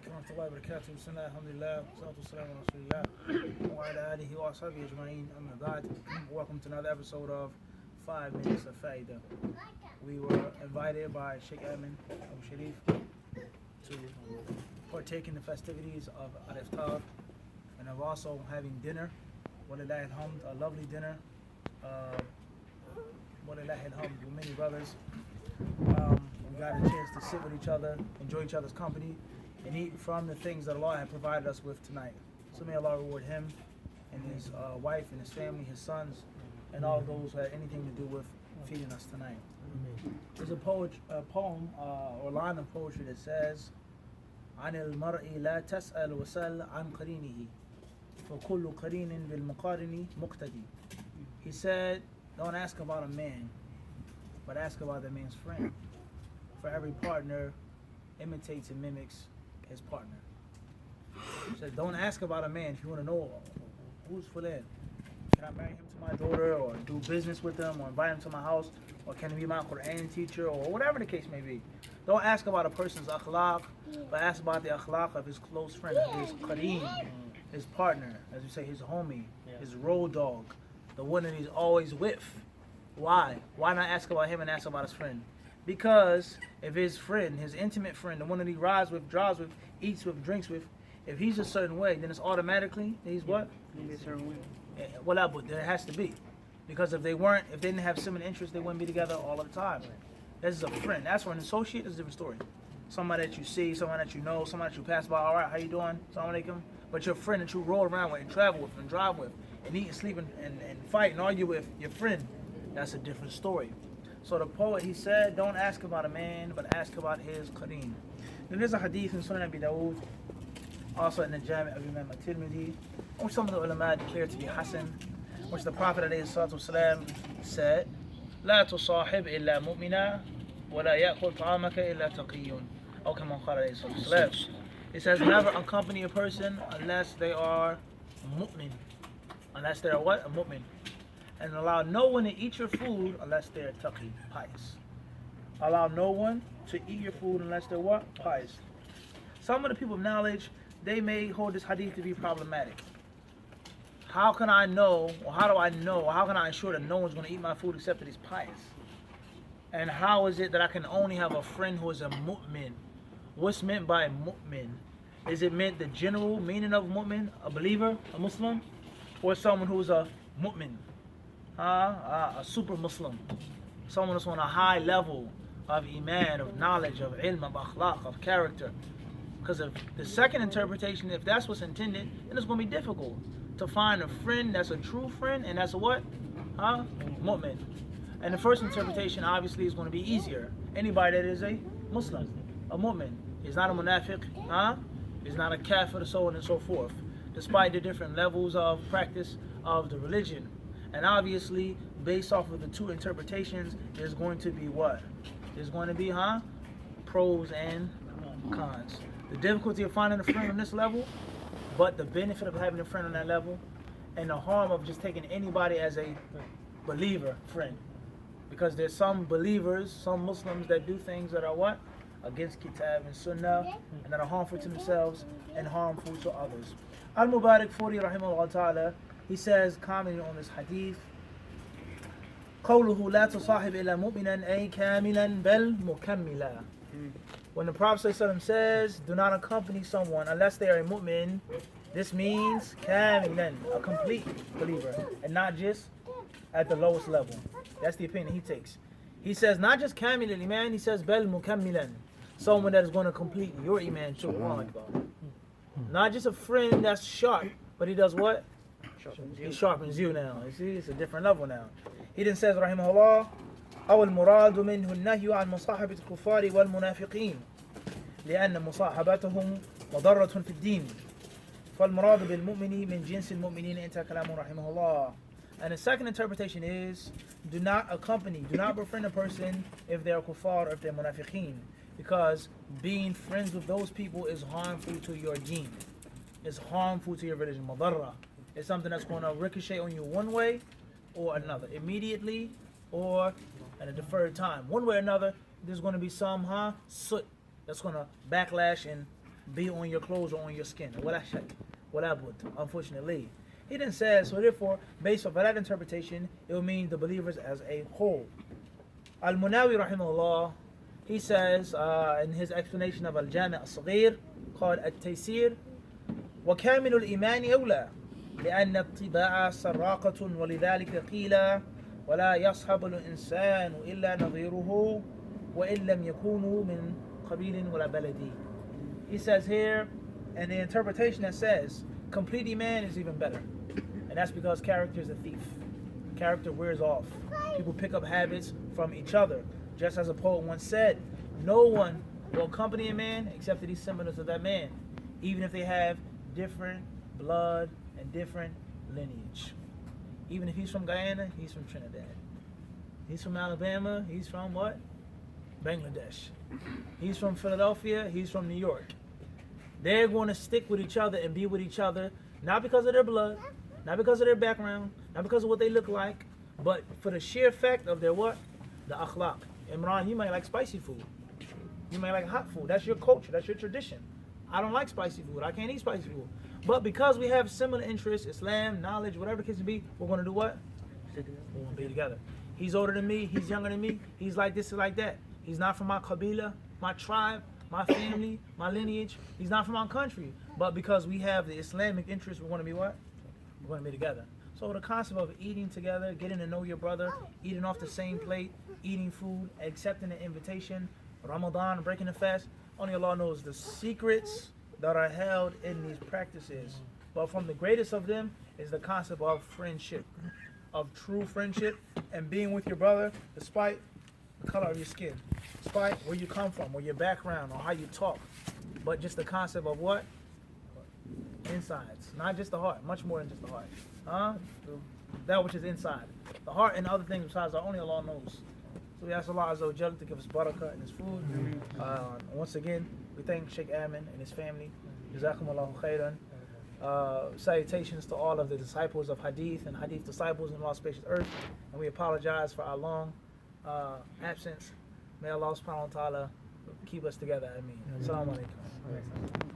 ورحمة الله وبركاته. بسم الله الحمد لله والصلاة والسلام على رسول الله وعلى آله وأصحابه أجمعين. أما بعد, welcome to another episode of 5 Minutes of Faida. We were invited by Sheikh Amin Abu Sharif to partake in the festivities of Hadith, and of also having dinner. Walillahi alhamd, a lovely dinner. Walillahi alhamd, with many brothers. We got a chance to sit with each other, enjoy each other's company, and eat from the things that Allah had provided us with tonight. So may Allah reward him and his wife and his family, his sons, and all those who had anything to do with feeding us tonight. There's a poem or line of poetry that says, عن المرء لا تسأل وسل عن قرينه فكل قرين بالمقارن مقتدي. He said, don't ask about a man, but ask about the man's friend. For every partner imitates and mimics his partner. He said, don't ask about a man if you want to know who's fulan. Can I marry him to my daughter, or do business with him, or invite him to my house, or can he be my Quran teacher, or whatever the case may be. Don't ask about a person's akhlaq, but ask about the akhlaq of his close friend, his qareen, his partner, as we say, his homie, his road dog, the one that he's always with. Why? Why not ask about him and ask about his friend? Because if his friend, his intimate friend, the one that he rides with, drives with, eats with, drinks with, if he's a certain way, then it's automatically, he's what? He's a certain way. Well, but there has to be. Because if they didn't have similar interests, they wouldn't be together all of the time. This is a friend. That's for an associate, is a different story. Somebody that you see, somebody that you know, somebody that you pass by, all right, how you doing? Assalamu alaikum. But your friend that you roll around with and travel with and drive with and eat and sleep and fight and argue with, your friend, that's a different story. So the poet, he said, don't ask about a man, but ask about his qareen. Then there's a hadith in Sunan Abi Dawud, also in the Jami' of Imam At-Tirmidhi, which some of the ulama declared to be Hasan, which the Prophet ﷺ said, لا تصاحب إلا مؤمنا ولا يأكل طعامك إلا تقي. أو كما قال عليه الصلاة والسلام. It says, never accompany a person unless they are mu'min. Unless they are what? A mu'min. And allow no one to eat your food unless they're taqi, pious. Allow no one to eat your food unless they're what? Pious. Some of the people of knowledge, they may hold this hadith to be problematic. How can I know, or how do I know, or how can I ensure that no one's going to eat my food except that he's pious? And how is it that I can only have a friend who is a mu'min? What's meant by mu'min? Is it meant the general meaning of mu'min, a believer, a Muslim? Or someone who's a mu'min? A super Muslim, someone that's on a high level of iman, of knowledge, of ilm, of akhlaq, of character. Because of the second interpretation, if that's what's intended, then it's going to be difficult to find a friend that's a true friend, and that's a what? Mu'min. And the first interpretation obviously is going to be easier. Anybody that is a Muslim, a mu'min, is not a munafiq, is not a kafir, so on and so forth, despite the different levels of practice of the religion. And obviously, based off of the two interpretations, there's going to be what? There's going to be, pros and cons. The difficulty of finding a friend on this level, but the benefit of having a friend on that level, and the harm of just taking anybody as a believer friend. Because there's some believers, some Muslims that do things that are what? Against Kitab and Sunnah, and that are harmful to themselves and harmful to others. Al-Mubarak-Furi rahimahullah ta'ala, he says, commenting on this hadith, قوله لا تصاحب إلا مؤمنا أي كاملا بل مكملا. When the Prophet ﷺ says, do not accompany someone unless they are a mu'min, this means kamilan, a complete believer, and not just at the lowest level. That's the opinion he takes. He says, not just kamilan iman, he says, bel mukammilan, someone that is going to complete your iman too. Not just a friend that's sharp, but he does what? He sharpens you now. You see, it's a different level now. He then says, rahimahullah, أو المراد منه النهي عن مصاحبة الكفار والمنافقين لأن مصاحبتهم مضرة في الدين فالمراد بالمؤمن من جنس المؤمنين انتهى كلامه رحمه الله. And the second interpretation is, do not befriend a person if they are kuffar or if they're munafiqeen, because being friends with those people is harmful to your deen. It's harmful to your religion. Madarra. It's something that's going to ricochet on you one way or another, immediately or at a deferred time. One way or another, there's going to be some soot that's going to backlash and be on your clothes or on your skin. Unfortunately. He then says, so therefore, based off of that interpretation, it will mean the believers as a whole. Al-Munawi rahimahullah, he says in his explanation of Al-Jami' al-Saghir, called At-Taysir, وَكَامِلُ الْإِيمَانِ أَوْلَى لأن الطباع سراقة ولذلك قيل ولا يصحب الإنسان إلا نظيره وإن لم يكونوا من قبيل ولا بلد. He says here, and the interpretation that says complete iman is even better, and that's because character is a thief. Character wears off. People pick up habits from each other, just as a poet once said, no one will accompany a man except that he's similar to that man, even if they have different blood and different lineage. Even if he's from Guyana, he's from Trinidad. He's from Alabama, he's from what? Bangladesh. He's from Philadelphia, he's from New York. They're going to stick with each other and be with each other, not because of their blood, not because of their background, not because of what they look like, but for the sheer fact of their what? The akhlaq. Imran, you might like spicy food. You might like hot food. That's your culture, that's your tradition. I don't like spicy food. I can't eat spicy food. But because we have similar interests, Islam, knowledge, whatever the case may be, we're going to do what? We're going to be together. He's older than me. He's younger than me. He's like this and like that. He's not from my qabila, my tribe, my family, my lineage. He's not from our country. But because we have the Islamic interest, we're going to be what? We're going to be together. So the concept of eating together, getting to know your brother, eating off the same plate, eating food, accepting the invitation, Ramadan, breaking the fast, only Allah knows the secrets that are held in these practices. But from the greatest of them is the concept of friendship, of true friendship, and being with your brother despite the color of your skin, despite where you come from, or your background, or how you talk, but just the concept of what? Insides, not just the heart, much more than just the heart. That which is inside. The heart and other things besides are only Allah knows. So we ask Allah Azza wa Jalla to give us barakah in His food. Once again, we thank Sheikh Amin and his family. Jazakumullahu khairan. Salutations to all of the disciples of Hadith and Hadith disciples in Allah's spacious earth. And we apologize for our long absence. May Allah subhanahu wa ta'ala keep us together. Ameen. Assalamu alaikum.